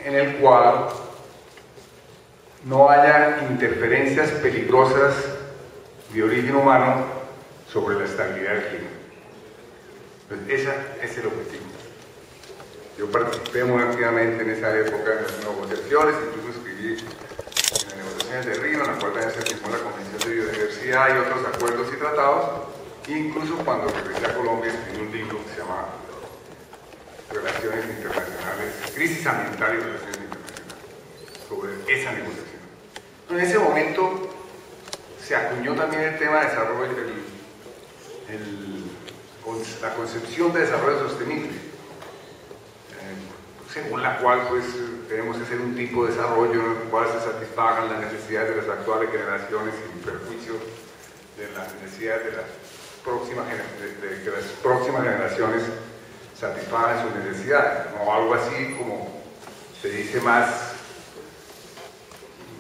en el cual no haya interferencias peligrosas de origen humano sobre la estabilidad del clima. Pues ese es el objetivo. Yo participé muy activamente en esa época en las negociaciones, incluso escribí en las negociaciones de Río, en la cual también se firmó la Convención de Biodiversidad y otros acuerdos y tratados, incluso cuando regresé a Colombia escribí un libro que se llama Relaciones Internacionales, Crisis Ambiental y Relaciones Internacionales, sobre esa negociación. En ese momento se acuñó también el tema de desarrollo, la concepción de desarrollo sostenible, según la cual pues tenemos que hacer un tipo de desarrollo en el cual se satisfagan las necesidades de las actuales generaciones sin perjuicio de las necesidades de las próximas generaciones satisfagan sus necesidades, o algo así como se dice más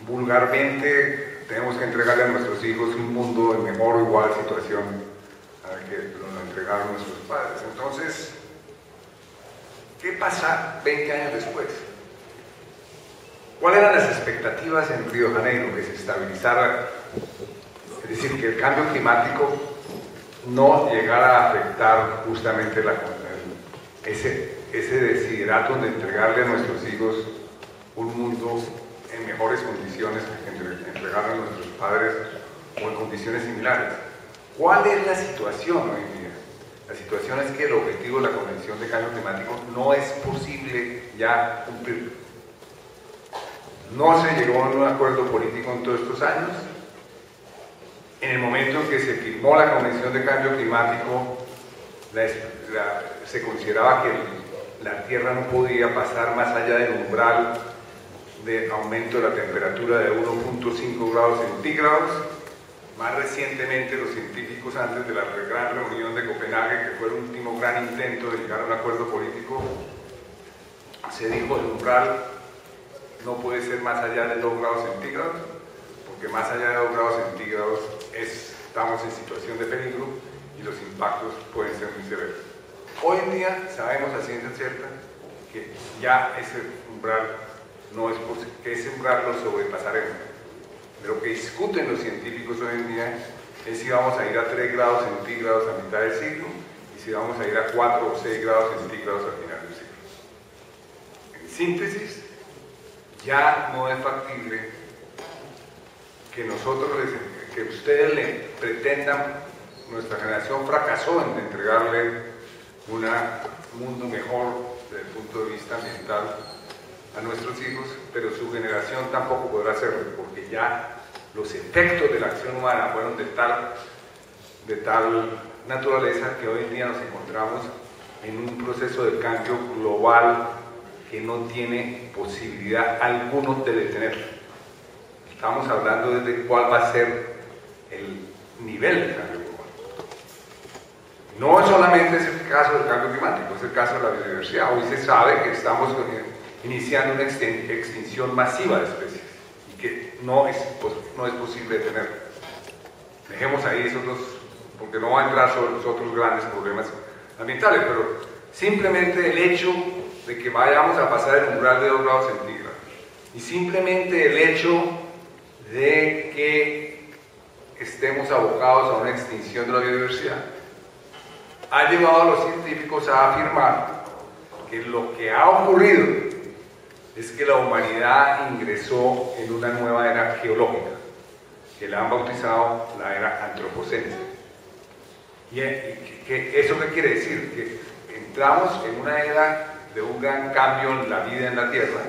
vulgarmente, tenemos que entregarle a nuestros hijos un mundo en mejor o igual situación a la que nos entregaron nuestros padres. Entonces, ¿qué pasa 20 años después? ¿Cuáles eran las expectativas en Río de Janeiro? Que se estabilizara, es decir, que el cambio climático no llegara a afectar justamente ese desiderato de entregarle a nuestros hijos un mundo en mejores condiciones que entregarle a nuestros padres o en condiciones similares. ¿Cuál es la situación hoy en día? La situación es que el objetivo de la Convención de Cambio Climático no es posible ya cumplir. No se llegó a un acuerdo político en todos estos años. En el momento en que se firmó la Convención de Cambio Climático, se consideraba que la Tierra no podía pasar más allá del umbral de aumento de la temperatura de 1.5 grados centígrados. Más recientemente, los científicos, antes de la gran reunión de Copenhague, que fue el último gran intento de llegar a un acuerdo político, se dijo el umbral no puede ser más allá de 2 grados centígrados, porque más allá de 2 grados centígrados estamos en situación de peligro y los impactos pueden ser muy severos. Hoy en día sabemos a ciencia cierta que ya ese umbral no es posible, que ese umbral lo sobrepasaremos. Lo que discuten los científicos hoy en día es si vamos a ir a 3 grados centígrados a mitad del siglo y si vamos a ir a 4 o 6 grados centígrados al final del siglo. En síntesis, ya no es factible que que ustedes le pretendan, nuestra generación fracasó en entregarle un mundo mejor desde el punto de vista ambiental a nuestros hijos, pero su generación tampoco podrá hacerlo, porque ya los efectos de la acción humana fueron de tal naturaleza que hoy en día nos encontramos en un proceso de cambio global que no tiene posibilidad alguna de detenerlo. Estamos hablando de cuál va a ser el nivel de cambio global. No solamente es el caso del cambio climático, es el caso de la biodiversidad. Hoy se sabe que estamos iniciando una extinción masiva de especies y que no es posible detenerla. Dejemos ahí esos dos, porque no va a entrar sobre los otros grandes problemas ambientales, pero simplemente el hecho de que vayamos a pasar el umbral de 2 grados centígrados y simplemente el hecho de que estemos abocados a una extinción de la biodiversidad ha llevado a los científicos a afirmar que lo que ha ocurrido es que la humanidad ingresó en una nueva era geológica, que la han bautizado la era antropocéntrica. ¿Y eso qué quiere decir? Que entramos en una era de un gran cambio en la vida en la Tierra,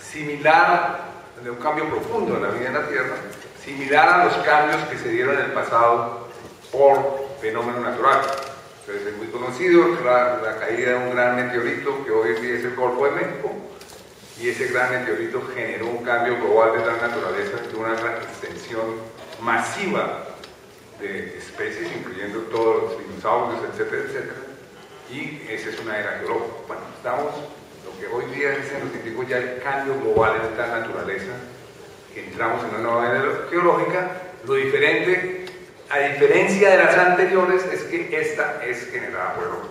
similar, de un cambio profundo en la vida en la Tierra, similar a los cambios que se dieron en el pasado por fenómenos naturales. Entonces es muy conocido la caída de un gran meteorito que hoy en día es el Golfo de México, y ese gran meteorito generó un cambio global de tal naturaleza que una gran extensión masiva de especies, incluyendo todos los dinosaurios, etcétera, etcétera. Y esa es una era geológica. Bueno, lo que hoy día dicen los científicos, ya el cambio global es de tal naturaleza que entramos en una nueva era geológica. Lo diferente, a diferencia de las anteriores, es que esta es generada por el hombre.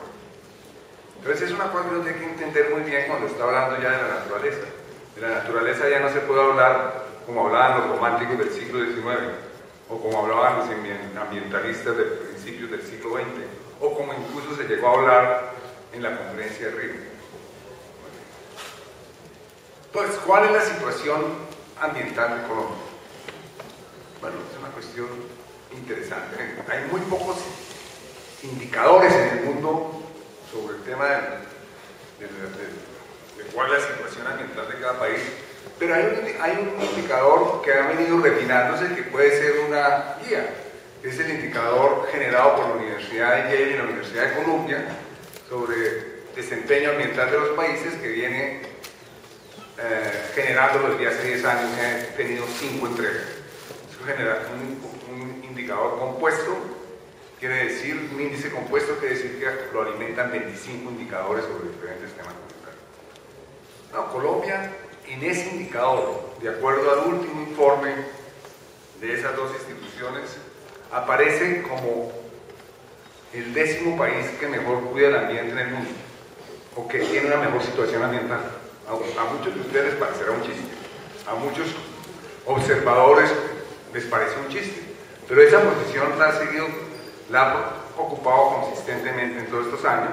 Entonces es una cosa que uno tiene que entender muy bien cuando está hablando ya de la naturaleza. De la naturaleza ya no se puede hablar como hablaban los románticos del siglo XIX, o como hablaban los ambientalistas de principios del siglo XX, o como incluso se llegó a hablar en la conferencia de Río. Entonces, ¿cuál es la situación ambiental de Colombia? Bueno, es una cuestión interesante. Hay muy pocos indicadores en el mundo sobre el tema de cuál es la situación ambiental de cada país, pero hay un indicador que ha venido refinándose que puede ser una guía. Es el indicador generado por la Universidad de Yale y la Universidad de Columbia sobre desempeño ambiental de los países, que viene generándolo desde hace 10 años, que ha tenido 5 entregas. Eso genera un indicador compuesto, quiere decir, un índice compuesto quiere decir que lo alimentan 25 indicadores sobre diferentes temas ambientales. No, Colombia, en ese indicador, de acuerdo al último informe de esas dos instituciones, aparece como el 10º país que mejor cuida el ambiente en el mundo, o que tiene una mejor situación ambiental. A muchos de ustedes les parecerá un chiste, a muchos observadores les parece un chiste, pero esa posición la ha ocupado consistentemente en todos estos años.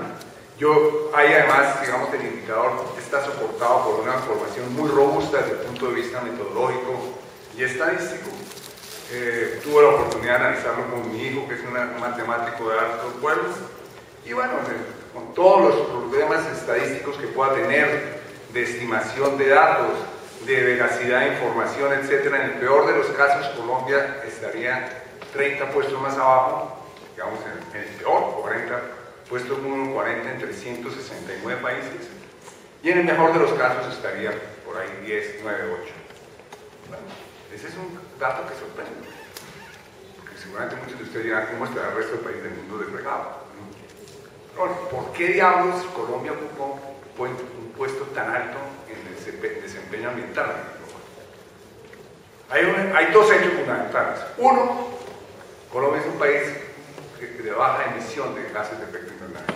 Hay además, digamos, el indicador está soportado por una información muy robusta desde el punto de vista metodológico y estadístico. Tuve la oportunidad de analizarlo con mi hijo, que es un matemático de alto vuelo, y bueno, con todos los problemas estadísticos que pueda tener, de estimación de datos, de veracidad de información, etcétera, en el peor de los casos Colombia estaría 30 puestos más abajo, digamos en el peor, puesto número 40 entre 169 países, y en el mejor de los casos estaría por ahí 10, 9, 8. Bueno, ese es un dato que sorprende, porque seguramente muchos de ustedes dirán cómo estará el resto del país del mundo desregado. Bueno, ¿por qué diablos Colombia ocupó un puesto tan alto en el desempeño ambiental? Hay dos hechos fundamentales. Uno, Colombia es un país de baja emisión de gases de efecto invernadero,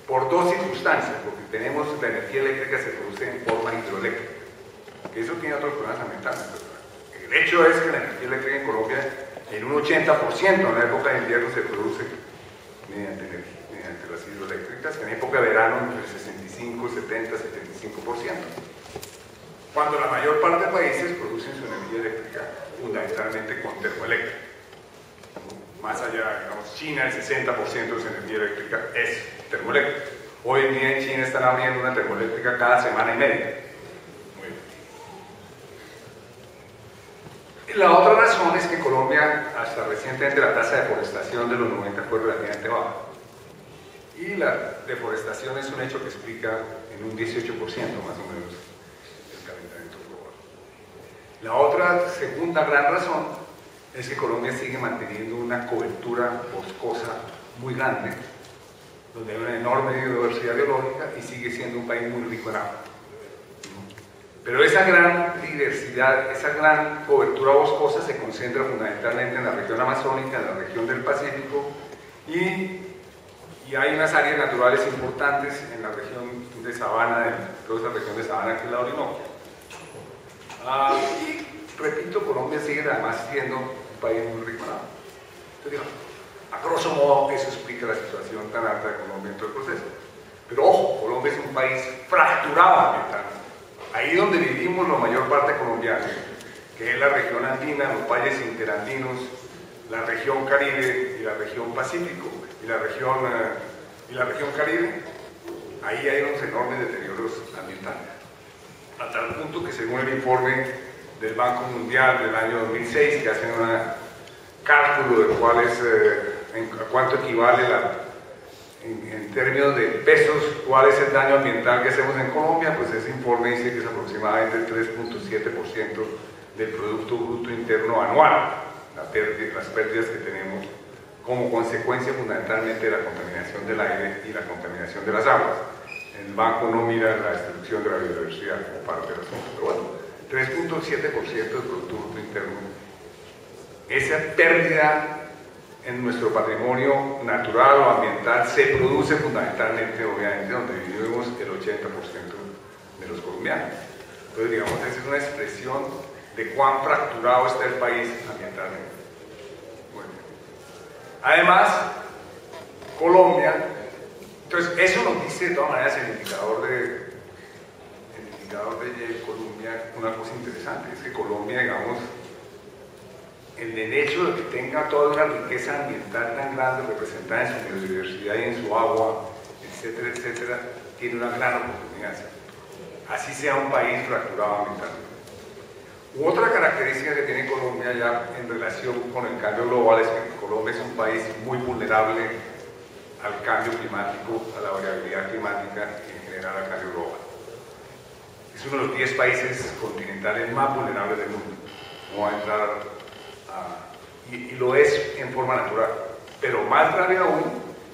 por dos circunstancias, porque tenemos la energía eléctrica se produce en forma hidroeléctrica, que eso tiene otros problemas ambientales. El hecho es que la energía eléctrica en Colombia, en un 80% en la época de invierno se produce mediante las hidroeléctricas, en época de verano entre 65, 70, 75%, cuando la mayor parte de países producen su energía eléctrica fundamentalmente con termoeléctrica. Más allá, digamos, China, el 60% de su energía eléctrica es termoeléctrica. Hoy en día en China están abriendo una termoeléctrica cada semana y media. Muy bien. La otra razón es que Colombia, hasta recientemente, la tasa de deforestación de los 90 fue relativamente baja. Y la deforestación es un hecho que explica en un 18% más o menos el calentamiento global. La otra, segunda gran razón, es que Colombia sigue manteniendo una cobertura boscosa muy grande, donde hay una enorme biodiversidad biológica y sigue siendo un país muy rico en agua. Pero esa gran diversidad, esa gran cobertura boscosa se concentra fundamentalmente en la región amazónica, en la región del Pacífico, y hay unas áreas naturales importantes en la región de sabana, toda esa región de sabana que es la Orinoquia. Y repito, Colombia sigue además siendo un país muy rico en agua. Entonces, a grosso modo, eso explica la situación tan alta de Colombia en todo el proceso. Pero ojo, Colombia es un país fracturado ambientalmente. Ahí donde vivimos la mayor parte colombiana, que es la región andina, los valles interandinos, la región Caribe y la región Pacífico, y la región Caribe, ahí hay unos enormes deterioros ambientales. A tal punto que según el informe del Banco Mundial del año 2006, que hacen un cálculo de cuál es, a cuánto equivale en términos de pesos, cuál es el daño ambiental que hacemos en Colombia, pues ese informe dice que es aproximadamente el 3.7% del Producto Bruto Interno Anual, las pérdidas que tenemos como consecuencia fundamentalmente de la contaminación del aire y la contaminación de las aguas. El banco no mira la destrucción de la biodiversidad como parte del asunto, pero bueno, 3.7% del Producto Bruto Interno. Esa pérdida en nuestro patrimonio natural o ambiental se produce fundamentalmente, obviamente, donde vivimos el 80% de los colombianos. Entonces, digamos, esa es una expresión de cuán fracturado está el país ambientalmente. Bueno. Además, Colombia, entonces eso nos dice de todas maneras el indicador de Colombia, una cosa interesante, es que Colombia, digamos, el hecho de que tenga toda una riqueza ambiental tan grande representada en su biodiversidad y en su agua, etcétera, etcétera, tiene una gran oportunidad. Así sea un país fracturado ambientalmente. Otra característica que tiene Colombia ya en relación con el cambio global es que Colombia es un país muy vulnerable al cambio climático, a la variabilidad climática y en general al cambio global. Es uno de los 10 países continentales más vulnerables del mundo. No va a entrar y lo es en forma natural. Pero más grave aún,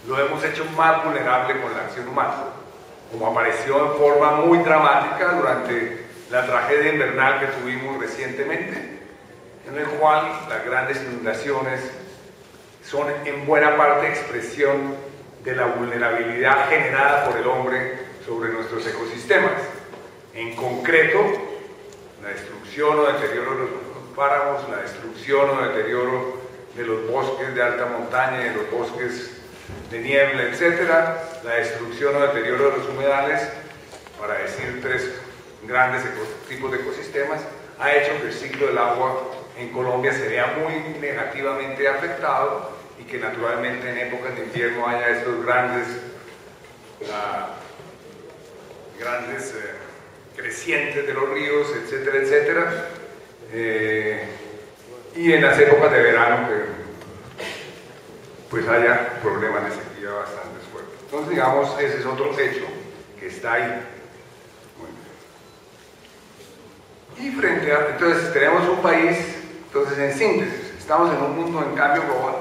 lo hemos hecho más vulnerable con la acción humana, como apareció en forma muy dramática durante la tragedia invernal que tuvimos recientemente, en el cual las grandes inundaciones son en buena parte expresión de la vulnerabilidad generada por el hombre sobre nuestros ecosistemas. En concreto, la destrucción o deterioro de los páramos, la destrucción o deterioro de los bosques de alta montaña, de los bosques de niebla, etcétera, la destrucción o deterioro de los humedales, para decir 3 grandes tipos de ecosistemas, ha hecho que el ciclo del agua en Colombia se vea muy negativamente afectado y que naturalmente en épocas de invierno haya estos grandes crecientes de los ríos, etcétera, etcétera, y en las épocas de verano que pues haya problemas de sequía bastante fuertes. Entonces, digamos, ese es otro hecho que está ahí. Y frente a, entonces tenemos un país, entonces en síntesis, estamos en un mundo en cambio global.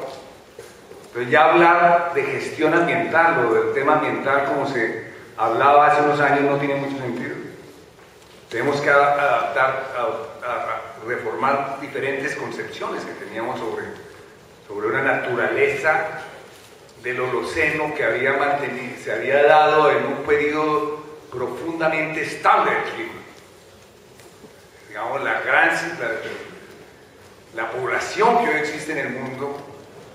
Entonces ya hablar de gestión ambiental o del tema ambiental como se hablaba hace unos años no tiene mucho sentido. Tenemos que adaptar, reformar diferentes concepciones que teníamos sobre una naturaleza del Holoceno que se había dado en un periodo profundamente estable del clima. Digamos, la población que hoy existe en el mundo,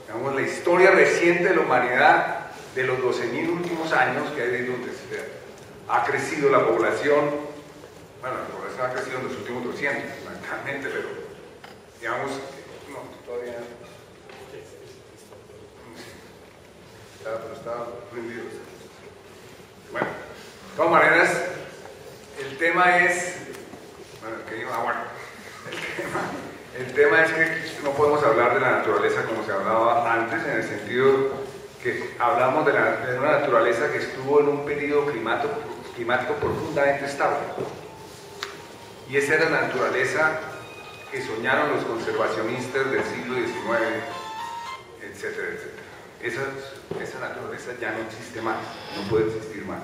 digamos, la historia reciente de la humanidad de los 12.000 últimos años, que es donde ha crecido la población, bueno, la población ha crecido en los últimos 200, fundamentalmente, pero digamos, no, todavía está prendido. Bueno, de todas maneras, el tema es, el tema es que no podemos hablar de la naturaleza como se hablaba antes, en el sentido que hablamos de una naturaleza que estuvo en un periodo climático profundamente estable. Y esa era la naturaleza que soñaron los conservacionistas del siglo XIX, etcétera, etcétera. Esa naturaleza ya no existe más, no puede existir más.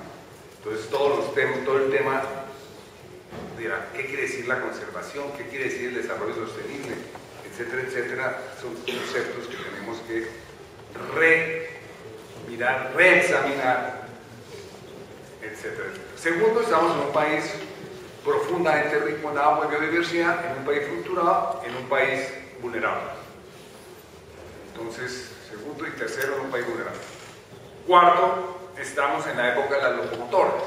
Entonces todo el tema de qué quiere decir la conservación, qué quiere decir el desarrollo sostenible, etcétera, etcétera, son conceptos que tenemos que mirar, reexaminar, etcétera, etcétera. Segundo, estamos en un país profundamente rico en agua y biodiversidad, en un país fracturado, en un país vulnerable. Entonces, segundo y tercero, en un país vulnerable. Cuarto, estamos en la época de las locomotoras.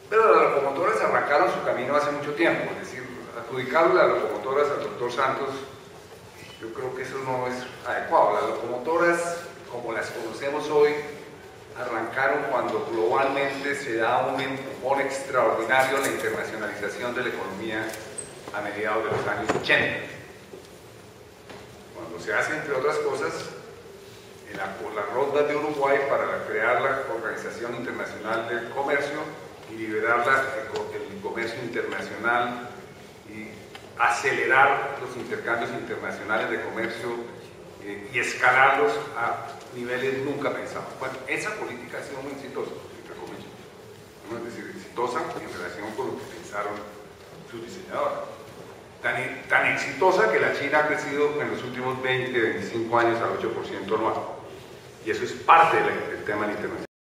Pero las locomotoras arrancaron su camino hace mucho tiempo, es decir, adjudicarle las locomotoras al doctor Santos, yo creo que eso no es adecuado. Las locomotoras, como las conocemos hoy, arrancaron cuando globalmente se da un empujón extraordinario a la internacionalización de la economía a mediados de los años 80. Cuando se hace, entre otras cosas, la ronda de Uruguay para crear la Organización Internacional del Comercio y liberar el comercio internacional y acelerar los intercambios internacionales de comercio y escalarlos a niveles nunca pensados. Bueno, esa política ha sido muy exitosa, entre comillas. ¿No? Es decir, exitosa en relación con lo que pensaron sus diseñadores. Tan exitosa que la China ha crecido en los últimos 20, 25 años al 8% anual. Y eso es parte del tema internacional.